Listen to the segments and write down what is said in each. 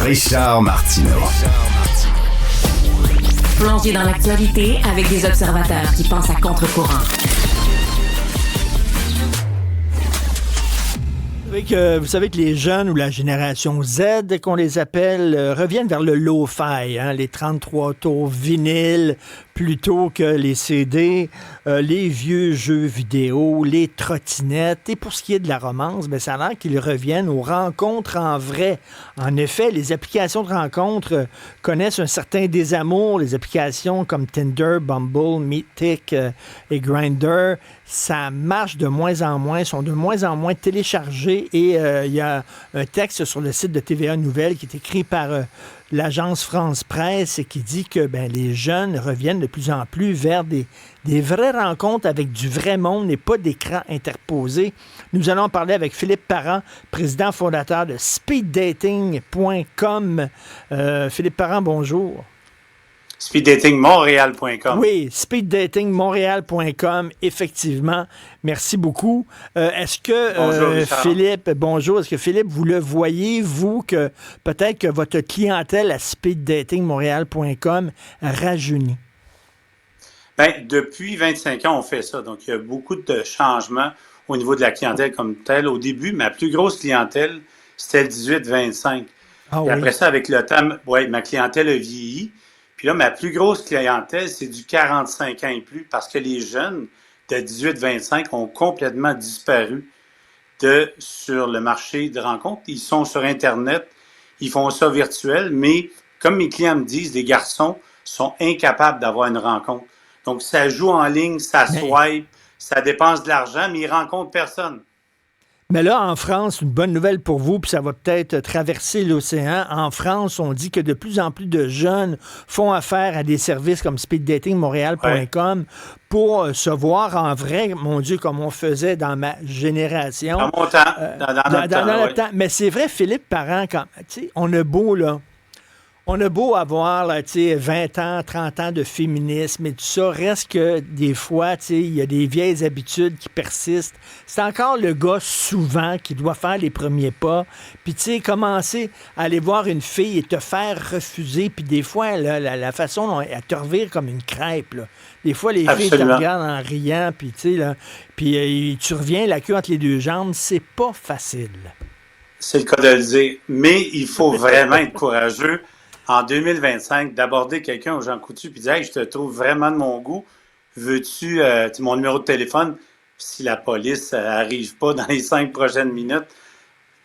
Richard Martineau. Plongé dans l'actualité avec des observateurs qui pensent à contre-courant. Vous savez que les jeunes ou la génération Z, qu'on les appelle, reviennent vers le lo-fi, les 33 tours vinyles plutôt que les CD, les vieux jeux vidéo, les trottinettes. Et pour ce qui est de la romance, ça a l'air qu'ils reviennent aux rencontres en vrai. En effet, les applications de rencontres connaissent un certain désamour. Les applications comme Tinder, Bumble, Meetic et Grindr, ça marche de moins en moins, sont de moins en moins téléchargés. Et il y a un texte sur le site de TVA Nouvelles qui est écrit par l'agence France Presse et qui dit que les jeunes reviennent de plus en plus vers des vraies rencontres avec du vrai monde et pas d'écran interposé. Nous allons parler avec Philippe Parent, président fondateur de speeddating.com. Philippe Parent, bonjour. Speeddatingmontréal.com. Oui, speeddatingmontréal.com, effectivement. Merci beaucoup. Est-ce que bonjour, Philippe, bonjour, est-ce que Philippe, vous le voyez, vous, que peut-être que votre clientèle à speeddatingmontréal.com rajeunit? Depuis 25 ans, on fait ça. Donc, il y a beaucoup de changements au niveau de la clientèle comme telle. Au début, ma plus grosse clientèle, c'était le 18-25. Et après ça, avec le temps, ma clientèle a vieilli. Puis là, ma plus grosse clientèle, c'est du 45 ans et plus parce que les jeunes de 18-25 ont complètement disparu sur le marché de rencontres. Ils sont sur Internet, ils font ça virtuel, mais comme mes clients me disent, les garçons sont incapables d'avoir une rencontre. Donc, ça joue en ligne, ça swipe, ça dépense de l'argent, mais ils rencontrent personne. Mais là, en France, une bonne nouvelle pour vous, puis ça va peut-être traverser l'océan. En France, on dit que de plus en plus de jeunes font affaire à des services comme speeddatingmontréal.com pour se voir en vrai, mon Dieu, comme on faisait dans ma génération. Dans mon temps, dans notre temps. Mais c'est vrai, Philippe Parent, on a beau, là, on a beau avoir là, 20 ans, 30 ans de féminisme et tout ça, reste que des fois, il y a des vieilles habitudes qui persistent. C'est encore le gars, souvent, qui doit faire les premiers pas. Puis, commencer à aller voir une fille et te faire refuser. Puis, des fois, là, la façon dont elle te revire comme une crêpe. Là. Des fois, les filles te regardent en riant. Puis, tu reviens la queue entre les deux jambes. C'est pas facile. C'est le cas de le dire. Mais il faut vraiment être courageux. En 2025, d'aborder quelqu'un aux gens coutus puis dire « Hey, je te trouve vraiment de mon goût. Veux-tu mon numéro de téléphone? » Si la police n'arrive pas dans les 5 prochaines minutes.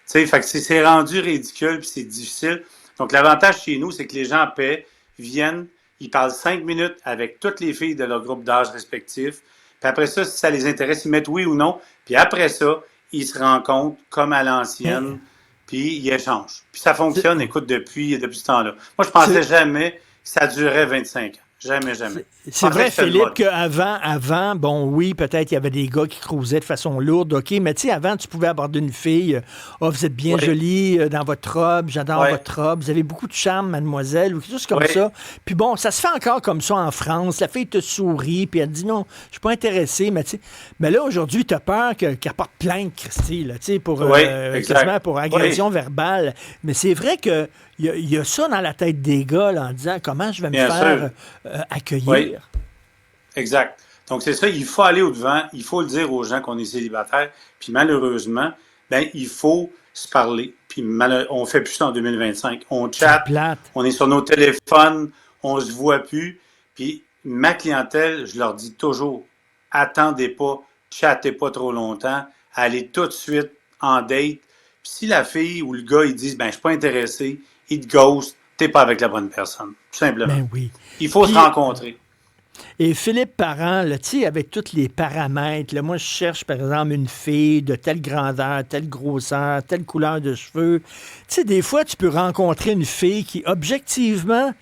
Fait que c'est rendu ridicule puis c'est difficile. Donc, l'avantage chez nous, c'est que les gens paient, viennent, ils parlent 5 minutes avec toutes les filles de leur groupe d'âge respectif. Puis après ça, si ça les intéresse, ils mettent oui ou non. Puis après ça, ils se rencontrent comme à l'ancienne. Puis ils échangent. Puis ça fonctionne, écoute, depuis ce temps-là. Moi, je pensais jamais que ça durait 25 ans. Jamais. C'est vrai, Philippe, qu'avant, bon, oui, peut-être il y avait des gars qui cruisaient de façon lourde, OK, mais tu sais, avant, tu pouvais aborder une fille, « Oh, vous êtes bien jolie dans votre robe, j'adore votre robe, vous avez beaucoup de charme, mademoiselle », ou quelque chose comme ça. Puis bon, ça se fait encore comme ça en France. La fille te sourit, puis elle te dit « Non, je suis pas intéressée », mais tu sais, mais là, aujourd'hui, tu as peur qu'elle porte plainte, Christy, là, tu sais, quasiment pour agression verbale. Mais c'est vrai que il y a ça dans la tête des gars là, en disant comment je vais me faire accueillir. Oui. Exact. Donc, c'est ça, il faut aller au-devant, il faut le dire aux gens qu'on est célibataire, puis malheureusement, il faut se parler. Puis on fait plus ça en 2025. On chatte, on est sur nos téléphones, on se voit plus. Puis ma clientèle, je leur dis toujours, attendez pas, chattez pas trop longtemps, allez tout de suite en date. Puis si la fille ou le gars, ils disent, je suis pas intéressé, il te ghost, t'es pas avec la bonne personne, tout simplement. Oui. Il faut se rencontrer. Et Philippe Parent, là, tu sais, avec tous les paramètres, là, moi, je cherche, par exemple, une fille de telle grandeur, telle grosseur, telle couleur de cheveux. Tu sais, des fois, tu peux rencontrer une fille qui, objectivement,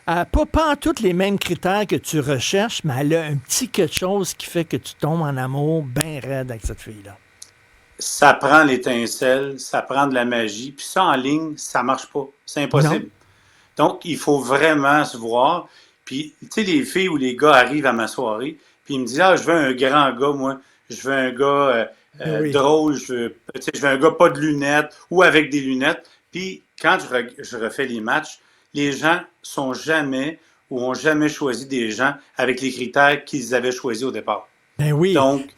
n'a pas tous les mêmes critères que tu recherches, mais elle a un petit quelque chose qui fait que tu tombes en amour bien raide avec cette fille-là. Ça prend l'étincelle, ça prend de la magie. Puis ça, en ligne, ça marche pas. C'est impossible. Non. Donc, il faut vraiment se voir. Puis, tu sais, les filles ou les gars arrivent à ma soirée, puis ils me disent « Ah, je veux un grand gars, moi. Je veux un gars drôle. Je veux un gars pas de lunettes ou avec des lunettes. » Puis, quand je refais les matchs, les gens sont jamais ou ont jamais choisi des gens avec les critères qu'ils avaient choisis au départ. Ben oui. Donc,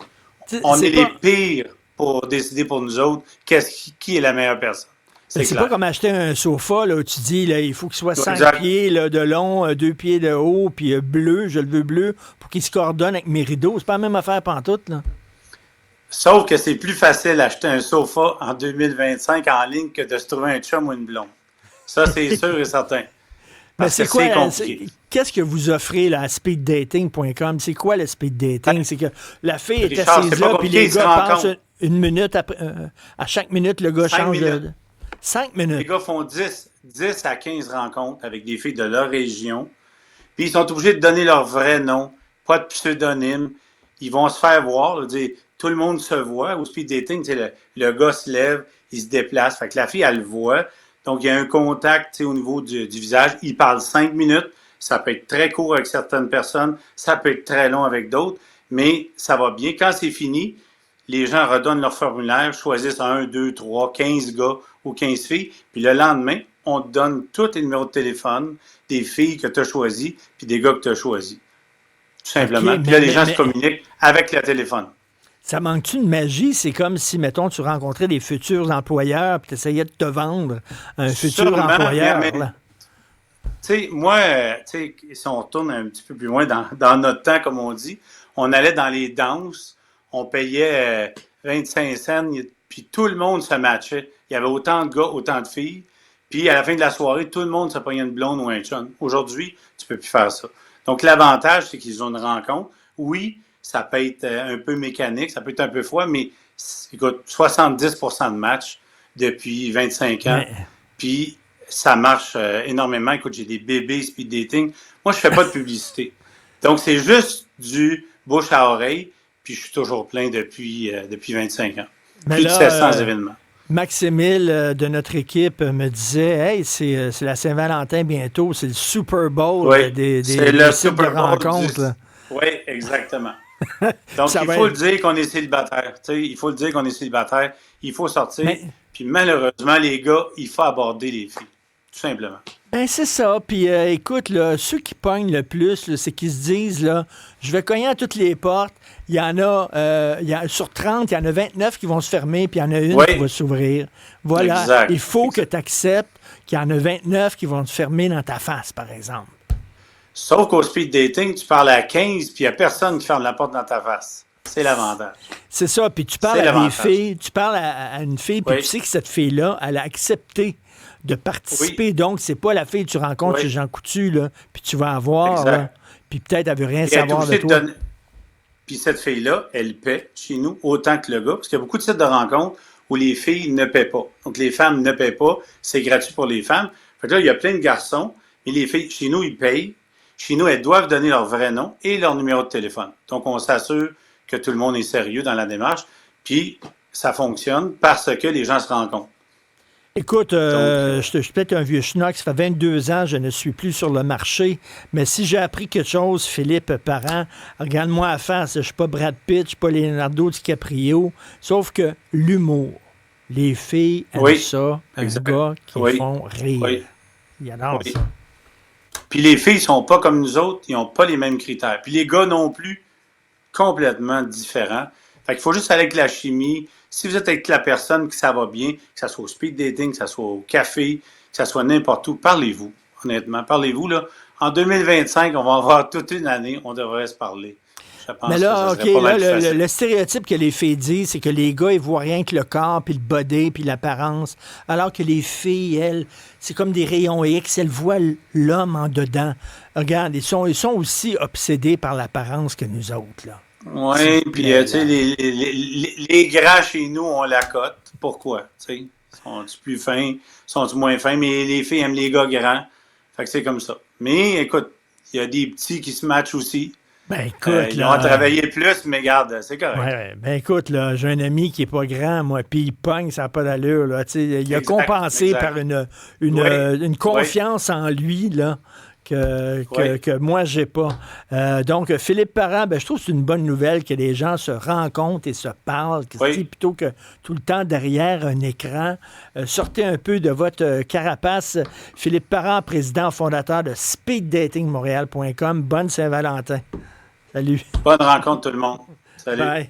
on est les pires pour décider pour nous autres qui est la meilleure personne. C'est pas comme acheter un sofa, là, où tu dis, là, il faut qu'il soit 5 pieds là, de long, 2 pieds de haut, puis bleu, je le veux bleu, pour qu'il se coordonne avec mes rideaux. C'est pas la même affaire pantoute, là. Sauf que c'est plus facile d'acheter un sofa en 2025 en ligne que de se trouver un chum ou une blonde. Ça, c'est sûr et certain. Mais c'est quoi, qu'est-ce que vous offrez là, à speeddating.com? C'est quoi le speed dating? C'est que la fille est assise là, puis les gars passent une minute après, à chaque minute, le gars change de... 5 minutes. Les gars font 10 à 15 rencontres avec des filles de leur région. Puis ils sont obligés de donner leur vrai nom, pas de pseudonyme. Ils vont se faire voir, dire, tout le monde se voit. Au speed dating, le gars se lève, il se déplace. Fait que la fille, elle le voit. Donc, il y a un contact au niveau du visage. Il parle 5 minutes. Ça peut être très court avec certaines personnes. Ça peut être très long avec d'autres. Mais ça va bien. Quand c'est fini, les gens redonnent leur formulaire, choisissent 1, 2, 3, 15 gars ou 15 filles. Puis le lendemain, on te donne tous tes numéros de téléphone, des filles que tu as choisies, puis des gars que tu as choisis. Tout simplement. Okay, puis là, les gens se communiquent avec le téléphone. Ça manque-tu de magie? C'est comme si, mettons, tu rencontrais des futurs employeurs puis tu essayais de te vendre un futur employeur. Tu sais, moi, si on retourne un petit peu plus loin dans notre temps, comme on dit, on allait dans les danses, on payait 25 cents, puis tout le monde se matchait. Il y avait autant de gars, autant de filles. Puis à la fin de la soirée, tout le monde se pognait une blonde ou un chum. Aujourd'hui, tu peux plus faire ça. Donc l'avantage, c'est qu'ils ont une rencontre. Oui, ça peut être un peu mécanique, ça peut être un peu froid, mais écoute, 70% de matchs depuis 25 ans. Puis ça marche énormément. Écoute, j'ai des bébés speed dating. Moi, je fais pas de publicité. Donc c'est juste du bouche à oreille. Puis je suis toujours plein depuis 25 ans. Plus de 700 événements. Maximile de notre équipe me disait, hey, c'est la Saint-Valentin bientôt, c'est le Super Bowl des sites de rencontres. Oui, exactement. Donc, il faut le dire qu'on est célibataire. Il faut le dire qu'on est célibataire. Il faut sortir. Puis malheureusement, les gars, il faut aborder les filles. Tout simplement. Ben c'est ça. Puis écoute, là, ceux qui pognent le plus, là, c'est qu'ils se disent, là, je vais cogner à toutes les portes. Il y en a, sur 30, il y en a 29 qui vont se fermer, puis il y en a une qui va s'ouvrir. Voilà. Exact. Il faut que tu acceptes qu'il y en a 29 qui vont se fermer dans ta face, par exemple. Sauf qu'au speed dating, tu parles à 15, puis il n'y a personne qui ferme la porte dans ta face. C'est l'avantage. C'est ça. Puis tu parles à des filles, tu parles à une fille, puis tu sais que cette fille-là, elle a accepté de participer. Oui. Donc, c'est pas la fille que tu rencontres chez Jean Coutu, là, puis tu vas avoir, là, puis peut-être elle veut rien savoir de toi. Puis cette fille-là, elle paie chez nous autant que le gars, parce qu'il y a beaucoup de sites de rencontres où les filles ne paient pas. Donc, les femmes ne paient pas, c'est gratuit pour les femmes. Fait que là, il y a plein de garçons, mais les filles, chez nous, ils payent. Chez nous, elles doivent donner leur vrai nom et leur numéro de téléphone. Donc, on s'assure que tout le monde est sérieux dans la démarche, puis ça fonctionne parce que les gens se rencontrent. Écoute, je suis peut-être un vieux schnock, ça fait 22 ans, je ne suis plus sur le marché, mais si j'ai appris quelque chose, Philippe Parent, regarde-moi à face, je ne suis pas Brad Pitt, je ne suis pas Leonardo DiCaprio, sauf que l'humour, les filles aiment ça, un gars qui font rire. Oui. Ils adorent ça. Puis les filles ne sont pas comme nous autres, ils n'ont pas les mêmes critères. Puis les gars non plus, complètement différents. Fait qu'il faut juste aller avec la chimie. Si vous êtes avec la personne, que ça va bien, que ça soit au speed dating, que ça soit au café, que ça soit n'importe où, parlez-vous, honnêtement. Parlez-vous, là. En 2025, on va avoir toute une année, on devrait se parler. Je pense mais là, que OK, là, le stéréotype que les filles disent, c'est que les gars, ils voient rien que le corps, puis le body, puis l'apparence, alors que les filles, elles, c'est comme des rayons X, elles voient l'homme en dedans. Regarde, ils sont aussi obsédés par l'apparence que nous autres, là. Oui, puis tu sais, les gras chez nous, on la cote. Pourquoi? Tu sais, sont-ils plus fins? Sont-ils moins fins? Mais les filles aiment les gars grands. Fait que c'est comme ça. Mais écoute, il y a des petits qui se matchent aussi. Ben écoute, ils vont travailler plus, mais garde, c'est correct. Ouais, ben écoute, là, j'ai un ami qui est pas grand, moi, puis il pogne, ça n'a pas d'allure, là. Il a compensé par une confiance en lui, là, que moi, j'ai pas. Donc, Philippe Parent, je trouve que c'est une bonne nouvelle que les gens se rencontrent et se parlent, plutôt que tout le temps derrière un écran. Sortez un peu de votre carapace. Philippe Parent, président fondateur de speeddatingmontréal.com. Bonne Saint-Valentin. Salut. Bonne rencontre tout le monde. Salut. Bye.